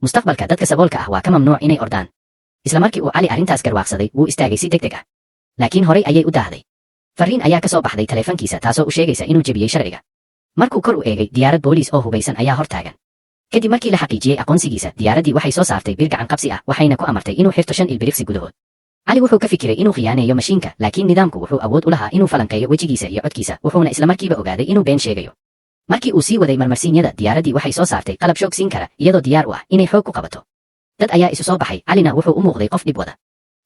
mustaqbalka dadka saboolka ah waa ka mamnuuc inay ordaan. Isla markii uu Cali arrintaas garwaaqsaday, wuu istaagay si degdeg ah. Laakiin horay ayay u daahday. Fariin ayaa ka soo baxday taleefankiisa taasoo u sheegaysa inuu jebiyey sharciga. Markuu kor u eegay, diyaarad booliis oo hubaysan ayaa hor taagan. Kadib markii la xaqiijiyey aqoonsigiisa, diyaaraddii waxay soo saartay bir gacan qabsi ah, waxayna ku amartay inuu xirto 5 ilbiriqsi gudahood. Cali wuxuu ka fikiray inuu khiyaaneeyo mashiinka, laakiin nidaamku wuxuu awood u lahaa inuu falanqeeyo wejigiisa iyo codkiisa, wuxuuna isla markiiba ogaaday inuu been sheegayo. Markii uu sii waday marmarsiinyada, diyaaraddii waxay soo saartay qalab shoog siin kara, iyadoo diyaar u ah inay xoog ku qabato. Dad ayaa isu soo baxay, Calina wuxuu u muuqday qof dhib wada.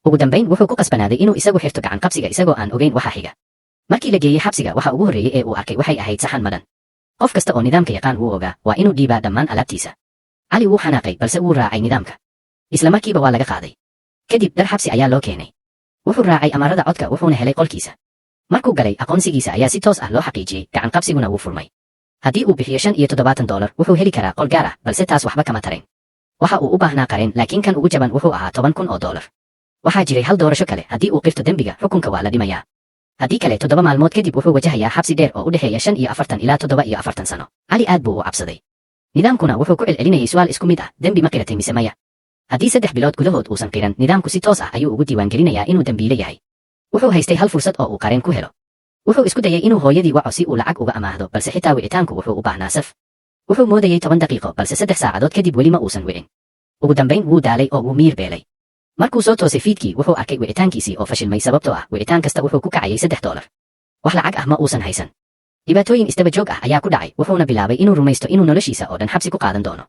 Ugu dambayn wuxuu ku qasbanaaday inuu isagu xirto gacan qabsiga isagoo aan ogeyn waxa xiga. Markii la geeyey xabsiga, waxa ugu horreeyay ee uu arkay waxay ahayd saxan madan. Qof kasta oo nidaamka yaqaan wuu ogaa, waa inuu dhiibaa dhammaan alaabtiisa. Cali wuu xanaaqay, balse wuu raacay nidaamka. Isla markiiba waa laga qaaday. Kadib dhar xabsi ayaa loo keenay. Wuxuu raacay amarada codka, wuxuuna helay qolkiisa. Markuu galay, aqoonsigiisa ayaa si toos ah loo xaqiijiyey, gacan qabsiguna wuu furmay. Haddii uu bixiyo $75, wuxuu heli karaa qol gaar ah, balse taas waxba kama tarayn. Waxa uu u baahnaa qareen, laakiin kan ugu jaban wuxuu ahaa $10,000. Waxaa jiray hal doorasho kale, haddii uu qirto dembiga, xukunka waa la dhimayaa. Haddii kale 7 maalmood kadib wuxuu wajahayaa xabsi dheer oo u dhexeeya 45 ilaa 47 sano. Cali aad buu u cabsaday. Nidaamkuna wuxuu ku celcelinayay su'aal isku mid ah, dembi ma qiratay mise maya? Haddii 3 bilood gudahood uusan qiran, nidaamku si toos ah ayuu ugu diiwaangelinayaa inuu dembiile yahay. Wuxuu haystay hal fursad oo uu qareen ku helo. Wuxuu isku dayay inuu hooyadii waco si uu lacag uga amaahdo, balse xitaa wicitaanku wuxuu u baahnaa saf. Wuxuu moodayay 10 daqiiqo, balse 3 saacadood kadib weli ma uusan wicin. Ugu dambayn wuu daalay oo wuu miir beelay. Markuu soo toosay fiidkii, wuxuu arkay wicitaankiisii oo fashilmay sababtoo ah wicitaan kasta wuxuu ku kacayay $3. Wax lacag ah ma uusan haysan. Dhibaatooyin isdaba joog ah ayaa ku dhacay, wuxuuna bilaabay inuu rumaysto inuu noloshiisa oo dhan xabsi ku qaadan doono.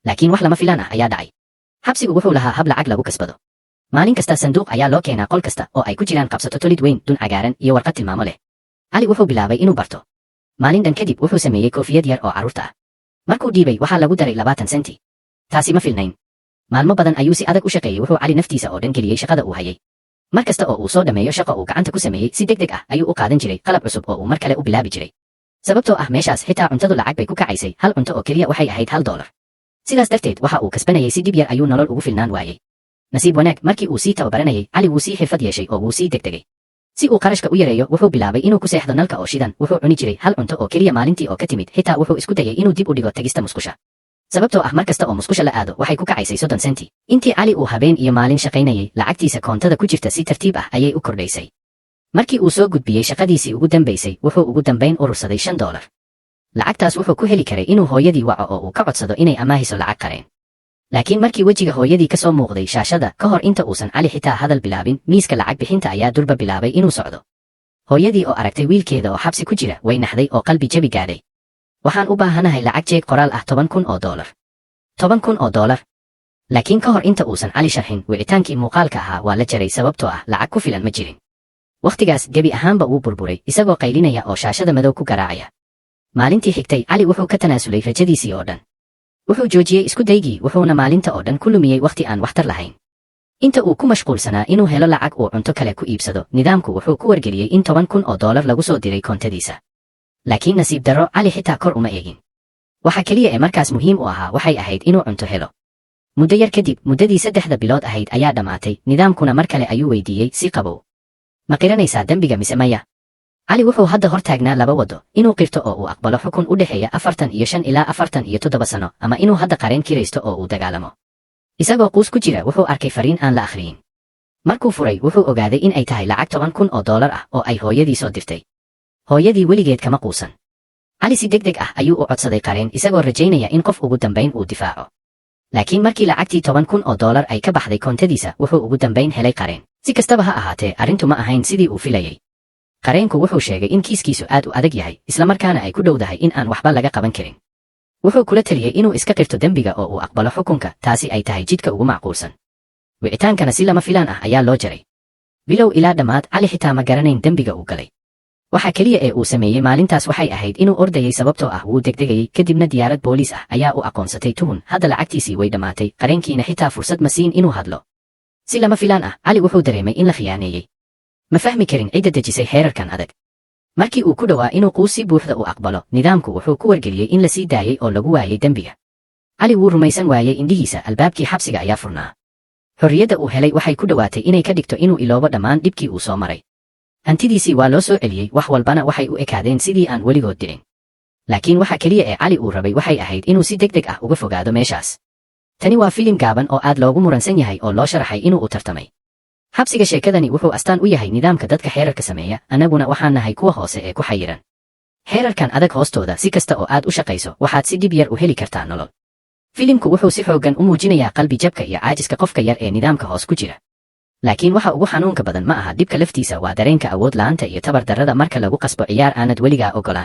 Laakiin wax lama filaan ah ayaa dhacay. Xabsigu wuxuu lahaa hab lacag lagu kasbado. Maalin kasta sanduuq ayaa loo keenaa qol kasta oo ay ku jiraan qabsato tolid weyn, dun cagaaran iyo warqad tilmaamo leh. Cali wuxuu bilaabay inuu barto. Maalin dhan kadib wuxuu sameeyey koofiyad yar oo carruurta ah. Markuu dhiibay, waxaa lagu daray 20 senti. Taasi ma filnayn. Maalmo badan ayuu si adag u shaqeeyey, wuxuu Cali naftiisa oo dhan geliyey shaqada uu hayay. Mar kasta oo uu soo dhameeyo shaqo uu gacanta ku sameeyey, si degdeg ah ayuu u qaadan jiray qalab cusub oo uu mar kale u bilaabi jiray. Sababtoo ah meeshaas xitaa cuntadu lacag bay ku kacaysay, hal cunto oo keliya waxay ahayd $1. Sidaas darteed, waxa uu kasbanayay si dib yar ayuu nolol ugu filnaan waayey. Nasiib wanaag, markii uu sii tababaranayay, Cali wuu sii xirfad yeeshay oo wuu sii degdegay. Si uu qarashka u yareeyo, wuxuu bilaabay inuu ku seexdo nalka oo shidan, wuxuu cuni jiray hal cunto oo keliya maalintii oo ka timid, xitaa wuxuu isku dayay inuu dib u dhigo tagista musqusha. Sababtoo ah mar kasta oo musqusha la aado, waxay ku kacaysay 30 senti. Intii Cali uu habeen iyo maalin shaqaynayay, lacagtiisa koontada ku jirta si tartiib ah ayay u kordhaysay. Markii uu soo gudbiyey shaqadiisii ugu dambaysay, wuxuu ugu dambayn urursaday $5. Lacagtaas wuxuu ku heli karay inuu hooyadii waco oo uu ka codsado inay amaahiso lacag qareen. Laakiin markii wejiga hooyadii ka soo muuqday shaashada, ka hor inta uusan Cali xitaa hadal bilaabin, miiska lacag bixinta ayaa durba bilaabay inuu socdo. Hooyadii oo aragtay wiilkeeda oo xabsi ku jira, way naxday oo qalbi jabi gaadhay. Waxaan u baahanahay lacag jeeg qoraal ah $10,000. $10,000. Laakiin ka hor inta uusan Cali sharxin, wicitaankii muuqaalka ahaa waa la jaray sababtoo ah lacag ku filan ma jirin. Wakhtigaas gebi ahaanba wuu burburay, isagoo qaylinaya oo shaashada madow ku garaacaya. Maalintii xigtay, Cali wuxuu ka tanaasulay rajadiisii oo dhan. Wuxuu joojiyey isku daygii, wuxuuna maalinta oo dhan ku lumiyey wakhti aan waxtar lahayn. Inta uu ku mashquulsanaa inuu helo lacag uu cunto kale ku iibsado, nidaamku wuxuu ku wargeliyey in $10,000 lagu soo diray koontadiisa. Laakiin nasiib darro, Cali xitaa kor uma eegin. Waxa keliya ee markaas muhiim u ahaa waxay ahayd inuu cunto helo. Muddo yar kadib, muddadii 3 bilood ahayd ayaa dhammaatay, nidaamkuna mar kale ayuu weydiiyey si qabow. Ma qiranaysaa dembiga mise maya? Cali wuxuu hadda hor taagnaa 2 waddo, inuu qirto oo uu aqbalo xukun u dhexeeya 45 ilaa 47 sano, ama inuu hadda qareen kiraysto oo uu dagaalamo. Isagoo quus ku jira, wuxuu arkay fariin aan la akhriyin. Markuu furay, wuxuu ogaaday in ay tahay lacag $10,000 ah oo ay hooyadii soo dirtay. Hooyadii weligeed kama quusan. Cali si degdeg ah ayuu u codsaday qareen, isagoo rajaynaya in qof ugu dambayn uu difaaco. Laakiin markii lacagtii $10,000 ay ka baxday koontadiisa, wuxuu ugu dambayn helay qareen. Si kastaba ha ahaatee, arrintu ma ahayn sidii uu filayay. Qareenku wuxuu sheegay in kiiskiisu aad u adag yahay, isla markaana ay ku dhowdahay in aan waxba laga qaban karin. Wuxuu kula taliyey inuu iska qirto dembiga oo uu aqbalo xukunka, taasi ay tahay jidka ugu macquulsan. Wicitaankana si lama filaan ah ayaa loo jaray. Bilow ilaa dhammaad, Cali xitaa ma garanayn dembiga uu galay. Waxa keliya ee uu sameeyey maalintaas waxay ahayd inuu ordayay sababtoo ah wuu degdegayay, kadibna diyaarad booliis ah ayaa u aqoonsatay tuhun. Hadda lacagtiisii way dhammaatay, qareenkiina xitaa fursad ma siin inuu hadlo. Si lama filaan ah, Cali wuxuu dareemay in la khiyaaneeyey. Ma fahmi karin cidda dejisay xeerarkan adag. Markii uu ku dhowaa inuu quus si buuxda u aqbalo, nidaamku wuxuu ku wargeliyey in la sii daayay oo lagu waayay dembiga. Cali wuu rumaysan waayey indhihiisa, albaabkii xabsiga ayaa furnaa. Xorriyadda uu helay waxay ku dhowaatay inay ka dhigto inuu iloobo dhammaan dhibkii uu soo maray. Hantidiisii waa loo soo celiyey, wax walbana waxay u ekaadeen sidii aan weligood dhicin. Laakiin waxa keliya ee Cali uu rabay waxay ahayd inuu si degdeg ah uga fogaado meeshaas. tani waa filim gaaban oo aad loogu muransan yahay oo loo sharaxay inuu u tartamay xabsiga. sheekadani wuxuu astaan u yahay nidaamka dadka xeerarka sameeya, annaguna waxaan nahay kuwa hoose ee ku xayiran xeerarkan adag hoostooda. si kasta oo aad u shaqayso waxaad si dhib yar u heli kartaa nolol. filimku wuxuu si xooggan u muujinayaa qalbi jabka iyo caajiska qofka yar ee nidaamka hoos ku jira. laakiin waxa ugu xanuunka badan ma aha dhibka laftiisa, waa dareenka awood la'aanta iyo tabar darrada marka lagu qasbo ciyaar aanad weligaa ogolaan.